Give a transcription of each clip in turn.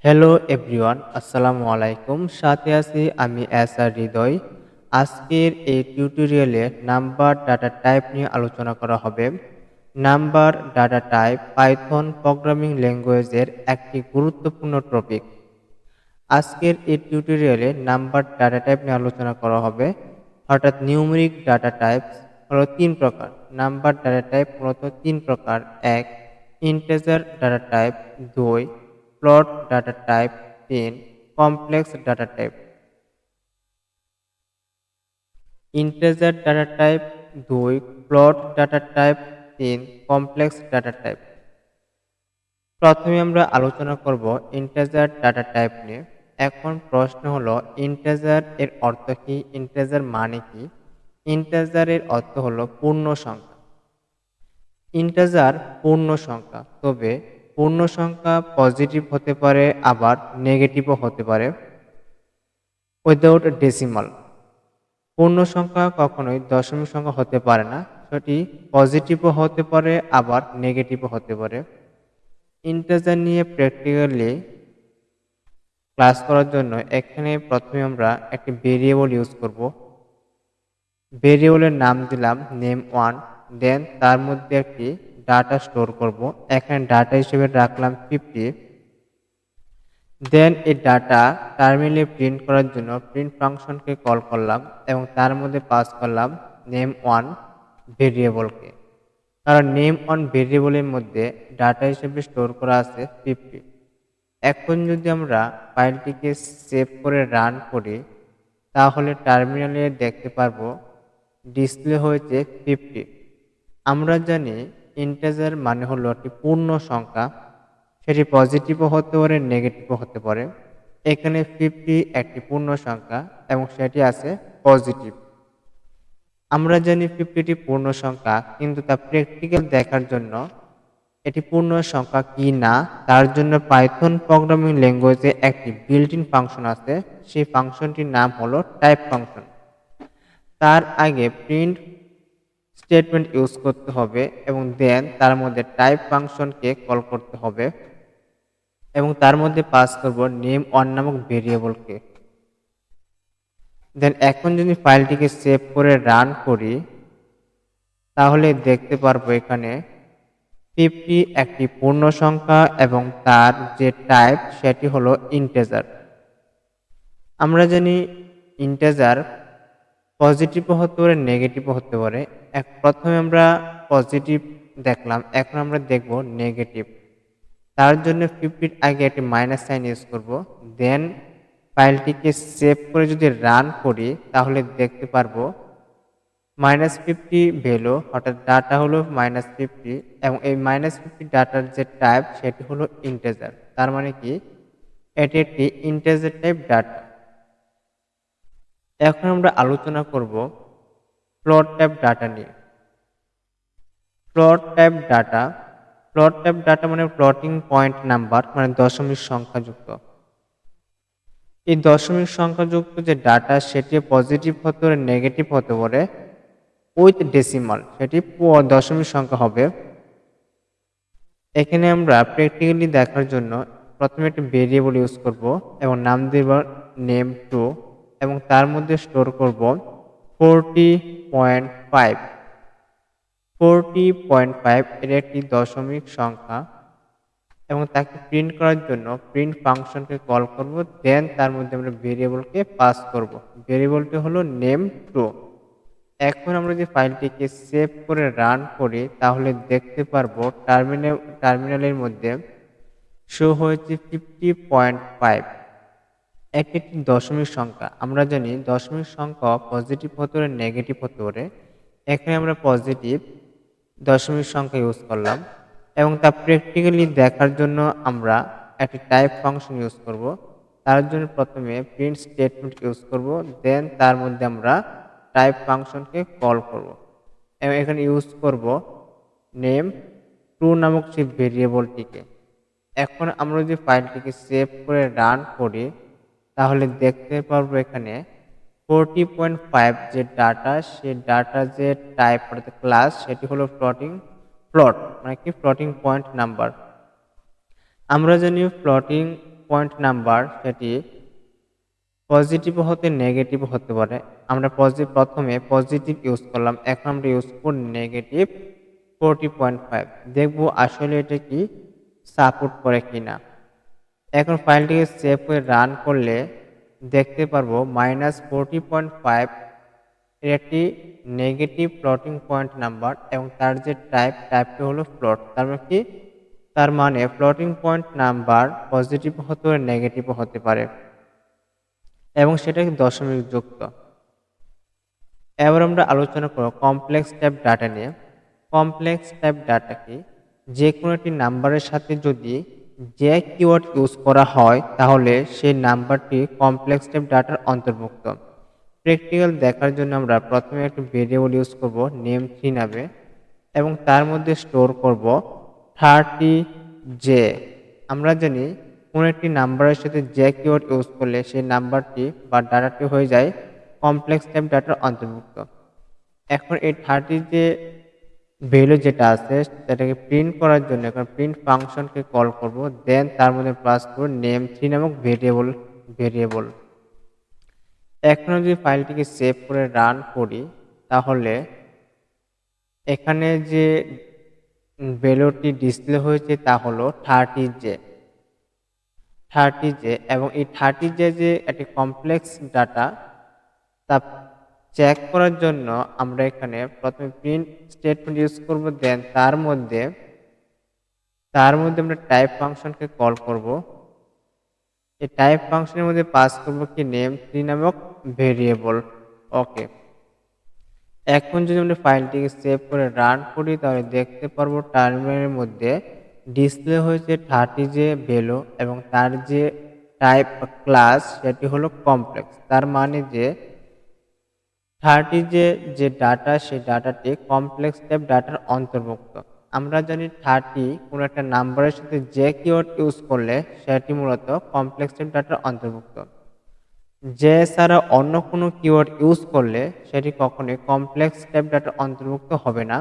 Hello everyone, আসসালামু আলাইকুম। সাথে আছি আমি হৃদয়। আজকের এই টিউটোরিয়ালে নাম্বার ডাটা টাইপ নিয়ে আলোচনা করা হবে। Number data type Python programming ল্যাঙ্গুয়েজের একটি গুরুত্বপূর্ণ টপিক। আজকের এই টিউটোরিয়ালে নাম্বার ডাটা টাইপ নিয়ে আলোচনা করা হবে। অর্থাৎ নিউমেরিক ডাটা টাইপ হলো তিন প্রকার। নাম্বার ডাটা টাইপ মূলত তিন প্রকার: এক, ইন্টিজার ডাটা টাইপ; দুই, ফ্লোট ডাটা টাইপ; তিন, complex data type. Integer data type; দুই, ফ্লোট ডাটা টাইপ; তিন, কমপ্লেক্স ডাটা টাইপ। প্রথমে আমরা আলোচনা করব ইন্টিজার ডাটা টাইপ নিয়ে। এখন প্রশ্ন হলো, ইন্টিজার এর অর্থ কি? ইন্টিজার মানে কি? ইন্টিজার এর অর্থ হলো পূর্ণ সংখ্যা। ইন্টিজার পূর্ণ সংখ্যা, তবে পূর্ণ সংখ্যা পজিটিভ হতে পারে, আবার নেগেটিভও হতে পারে। উইদাউট ডেসিমাল পূর্ণ সংখ্যা কখনোই দশমিক সংখ্যা হতে পারে না। সেটি পজিটিভও হতে পারে, আবার নেগেটিভও হতে পারে। ইন্টিজার নিয়ে প্র্যাকটিক্যালি ক্লাস করার জন্য এখানে প্রথমে আমরা একটি ভেরিয়েবল ইউজ করব। ভেরিয়েবলের নাম দিলাম নেম1। দেন তার মধ্যে একটি ডাটা স্টোর করব। এখানে ডাটা হিসেবে রাখলাম 50। দেন এই ডাটা টার্মিনালে প্রিন্ট করার জন্য প্রিন্ট ফাংশনকে কল করলাম এবং তার মধ্যে পাস করলাম নেম1 ভেরিয়েবলকে, কারণ নেম1 ভেরিয়েবলের মধ্যে ডাটা হিসেবে স্টোর করা আছে 50। এখন যদি আমরা ফাইলটিকে সেভ করে রান করি, তাহলে টার্মিনালে দেখতে পারবো ডিসপ্লে হয়েছে 50। আমরা জানি ইন্টিজার মানে হলো একটি পূর্ণ সংখ্যা। সেটি পজিটিভও হতে পারে, নেগেটিভও হতে পারে। এখানে 50 একটি পূর্ণ সংখ্যা এবং সেটি আছে পজিটিভ। আমরা জানি 50টি পূর্ণ সংখ্যা, কিন্তু তা প্র্যাকটিক্যাল দেখার জন্য এটি পূর্ণ সংখ্যা কি না তার জন্য পাইথন প্রোগ্রামিং ল্যাঙ্গুয়েজে একটি বিল্ট ইন ফাংশন আছে। সেই ফাংশনটির নাম হলো টাইপ ফাংশন। তার আগে প্রিন্ট স্টেটমেন্ট ইউজ করতে হবে এবং দেন তার মধ্যে টাইপ ফাংশনকে কল করতে হবে এবং তার মধ্যে পাস করব নেম1 নামক ভেরিয়েবলকে। দেন এখন যদি ফাইলটিকে সেভ করে রান করি, তাহলে দেখতে পারবো এখানে 50 একটি পূর্ণ সংখ্যা এবং তার যে টাইপ সেটি হলো ইন্টিজার। আমরা জানি ইন্টিজার পজিটিভও হতে পারে, নেগেটিভও হতে পারে। প্রথমে আমরা পজিটিভ দেখলাম, এখন আমরা দেখব নেগেটিভ। তার জন্য 50 আগে একটি মাইনাস সাইন ইউজ করব। দেন ফাইলটিকে সেভ করে যদি রান করি, তাহলে দেখতে পারবো -50 ভ্যালু, অর্থাৎ ডাটা হলো -50 এবং এই -50 ডাটার যে টাইপ সেটি হলো ইন্টিজার। তার মানে কি, এটি একটি ইন্টিজার টাইপ ডাটা। এখন আমরা আলোচনা করব ফ্লোট টাইপ ডাটা নিয়ে। Float type data, float type data মানে ফ্লোটিং পয়েন্ট নাম্বার, মানে দশমিক সংখ্যাযুক্ত। এই দশমিক সংখ্যাযুক্ত যে ডাটা সেটি পজিটিভ হতে পারে, নেগেটিভ হতে পারে। উইথ ডেসিমাল সেটি দশমিক সংখ্যা হবে। এখানে আমরা প্র্যাকটিক্যালি দেখার জন্য প্রথমে একটি ভেরিয়েবল ইউজ করব এবং নাম দেব নেম2 এবং তার মধ্যে স্টোর করব 40.5। 40.5 এর একটি দশমিক সংখ্যা এবং তাকে প্রিন্ট করার জন্য প্রিন্ট ফাংশনকে কল করব। দেন তার মধ্যে আমরা ভেরিয়েবলকে পাস করব। ভেরিয়েবলটি হলো নেম2। এখন আমরা যদি ফাইলটিকে সেভ করে রান করি, তাহলে দেখতে পারবো টার্মিনালের মধ্যে শো হয়েছে 50.5। একটি দশমিক সংখ্যা। আমরা জানি দশমিক সংখ্যা পজিটিভ হতে পারে, নেগেটিভ হতে পারে। এখানে আমরা পজিটিভ দশমিক সংখ্যা ইউজ করলাম এবং তা প্র্যাকটিক্যালি দেখার জন্য আমরা একটি টাইপ ফাংশন ইউজ করব। তার জন্য প্রথমে প্রিন্ট স্টেটমেন্ট ইউজ করব, দেন তার মধ্যে আমরা টাইপ ফাংশনকে কল করব এবং এখানে ইউজ করব নেম2 নামক সেই ভেরিয়েবলটিকে। এখন আমরা যদি ফাইলটিকে সেভ করে রান করি, তাহলে দেখতে পারবো এখানে 40.5 যে ডাটা, সে ডাটা যে টাইপ অর্থাৎ ক্লাস সেটি হলো ফ্লোট, মানে কি ফ্লোটিং পয়েন্ট নাম্বার। আমরা জানি ফ্লোটিং পয়েন্ট নাম্বার সেটি পজিটিভ হতে নেগেটিভ হতে পারে। আমরা প্রথমে পজিটিভ ইউজ করলাম, এখন আমরা ইউজ করব নেগেটিভ 40.5। দেখব আসলে এটা কি সাপোর্ট করে কিনা। এখন ফাইলটিকে সেভ করে রান করলে দেখতে পারবো -40.5 এর একটি নেগেটিভ ফ্লোটিং পয়েন্ট নাম্বার এবং তার যে টাইপটি হলো ফ্লোট। তার মানে ফ্লোটিং পয়েন্ট নাম্বার পজিটিভ হতে পারে, নেগেটিভ হতে পারে এবং সেটা দশমিক যুক্ত। এবার আমরা আলোচনা করব কমপ্লেক্স টাইপ ডাটা নিয়ে। কমপ্লেক্স টাইপ ডাটা কি? যে কোনো একটি নাম্বারের সাথে যদি যে কিওয়ার্ড ইউজ করা হয় তাহলে সেই নাম্বারটি কমপ্লেক্স টাইপ ডাটার অন্তর্ভুক্ত। প্র্যাকটিক্যাল দেখার জন্য আমরা প্রথমে একটা ভেরিয়েবল ইউজ করব নেম 3 নামে এবং তার মধ্যে স্টোর করব 30j। আমরা জানি কোনো একটি নাম্বারের সাথে যে কিওয়ার্ড ইউজ করলে সেই নাম্বারটি বা ডাটাটি হয়ে যায় কমপ্লেক্স টাইপ ডাটার অন্তর্ভুক্ত। এখন এই 30 যে ভ্যালু যেটা আছে সেটাকে প্রিন্ট করার জন্য এখন প্রিন্ট ফাংশনকে কল করব, দেন তার মধ্যে পাস করব নেম 3 নামক ভেরিয়েবল। এখন যদি ফাইলটিকে সেভ করে রান করি তাহলে এখানে যে ভ্যালুটি ডিসপ্লে হয়েছে তা হলো 30j এবং এই 30j যে একটি কমপ্লেক্স ডাটা তা চেক করার জন্য আমরা এখানে প্রথমে প্রিন্ট স্টেটমেন্ট ইউজ করব, দেন তার মধ্যে আমরা টাইপ ফাংশনকে কল করব। এই টাইপ ফাংশনের মধ্যে পাস করব কি নেম 3 নামক ভেরিয়েবল। ওকে, এখন যদি আমরা ফাইলটিকে সেভ করে রান করি তাহলে দেখতে পারবো টার্মিনালের মধ্যে ডিসপ্লে হয়েছে 30j ভ্যালু এবং তার যে টাইপ ক্লাস সেটি হলো কমপ্লেক্স। তার মানে যে 30 যে ডাটা সেই ডাটাটি কমপ্লেক্স টাইপ ডাটার অন্তর্ভুক্ত। আমরা জানি 30 কোনো একটা নাম্বারের সাথে যে কিওয়ার্ড ইউজ করলে সেটি মূলত কমপ্লেক্স টাইপ ডাটার অন্তর্ভুক্ত। যে ছাড়া অন্য কোনো কিওয়ার্ড ইউজ করলে সেটি কখনোই কমপ্লেক্স টাইপ ডাটার অন্তর্ভুক্ত হবে না।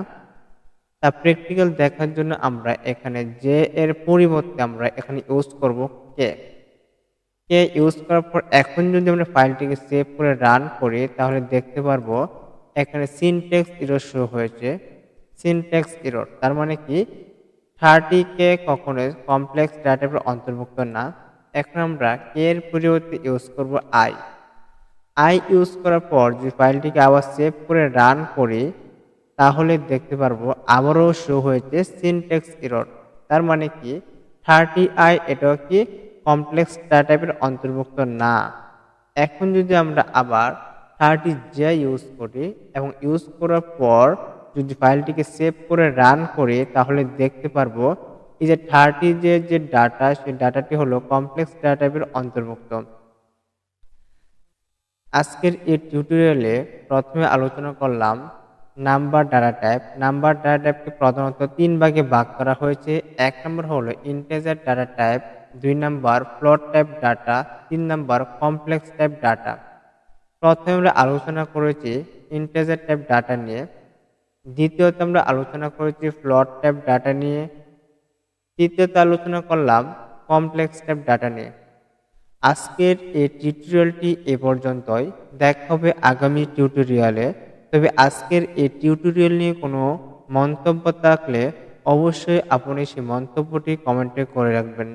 তা প্র্যাকটিক্যাল দেখার জন্য আমরা এখানে যে এর পরিবর্তে আমরা এখানে ইউজ করব কে ইউজ করার পর এখন যদি আমরা ফাইলটিকে সেভ করে রান করি তাহলে দেখতে পারবো এখানে সিনট্যাক্স এরর শো হয়েছে। সিনট্যাক্স এরর তার মানে কি 30কে কখনোই কমপ্লেক্স ডাটার অন্তর্ভুক্ত না। এখন আমরা কে এর পরিবর্তে ইউজ করব আই ইউজ করার পর যদি ফাইলটিকে আবার সেভ করে রান করি তাহলে দেখতে পারবো আবারও শো হয়েছে সিনট্যাক্স এরর। তার মানে কি 30i এটাও কি কমপ্লেক্স ডাটা টাইপের অন্তর্ভুক্ত না। এখন যদি আমরা আবার 30j ইউজ করি এবং ইউজ করার পর যদি ফাইলটিকে সেভ করে রান করি তাহলে দেখতে পারবো এই যে 30j যে ডাটা সেই ডাটাটি হলো কমপ্লেক্স ডাটা টাইপের অন্তর্ভুক্ত। আজকের এই টিউটোরিয়ালে প্রথমে আলোচনা করলাম number data type. Number data টাইপকে প্রধানত 3 ভাগে ভাগ করা হয়েছে। 1 নম্বর হলো ইন্টিজার ডাটা টাইপ, 2 নম্বর ফ্লোট টাইপ ডাটা, 3 নম্বর কমপ্লেক্স টাইপ ডাটা। প্রথমে আমরা আলোচনা করেছি ইন্টিজার টাইপ ডাটা নিয়ে, দ্বিতীয়ত আমরা আলোচনা করেছি ফ্লোট টাইপ ডাটা নিয়ে, তৃতীয়ত আলোচনা করলাম কমপ্লেক্স টাইপ ডাটা নিয়ে। আজকের এই টিউটোরিয়ালটি এ পর্যন্তই। দেখা হবে আগামী টিউটোরিয়ালে। তবে আজকের এই টিউটোরিয়াল নিয়ে কোনো মন্তব্য থাকলে অবশ্যই আপনি সেই মন্তব্যটি কমেন্টে করে রাখবেন।